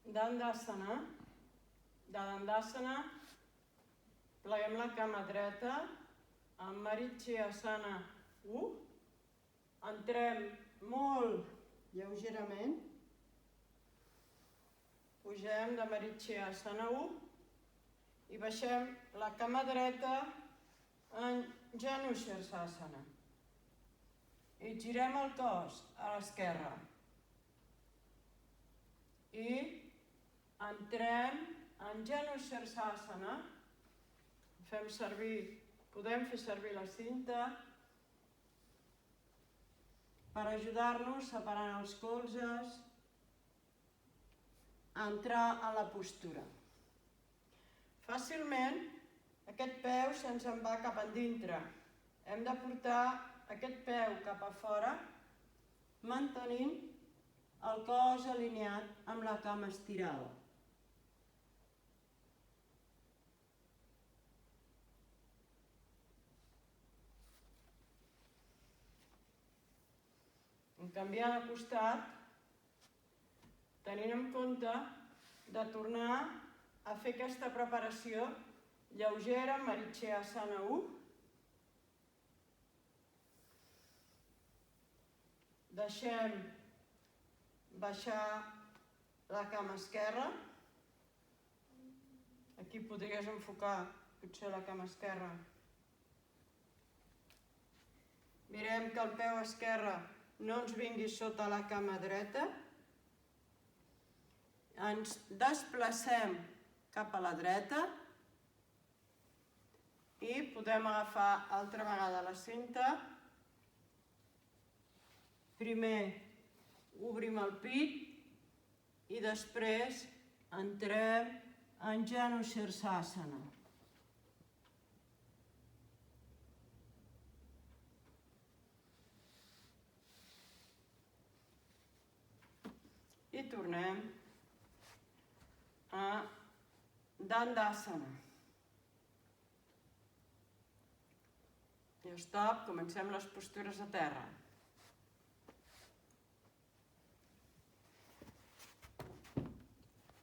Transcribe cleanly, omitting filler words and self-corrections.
Dandasana. De Dandasana pleguem la cama dreta amb Marichiyasana 1. Entrem molt lleugerament. Pugem de Marichiyasana 1 i baixem la cama dreta en Janu Sirsasana. I girem el cos a l'esquerra. I entrem en Janu Sirsasana. Podem fer servir la cinta per ajudar-nos separant els colzes a entrar a la postura. Fàcilment aquest peu se'ns en va cap endintre. Hem de portar aquest peu cap a fora, mantenint el cos alineat amb la cama estirada. En canviar de costat, tenint en compte de tornar a fer aquesta preparació lleugera amb Marichiyasana 1. Deixem baixar la cama esquerra. Aquí podries enfocar potser la cama esquerra. Mirem que el peu esquerre no ens vingui sota la cama dreta. Ens desplacem cap a la dreta i podem agafar altra vegada la cinta. Primer obrim el pit i després entrem en Janu Sirsasana. I tornem a Dandasana. I stop, comencem les postures a terra.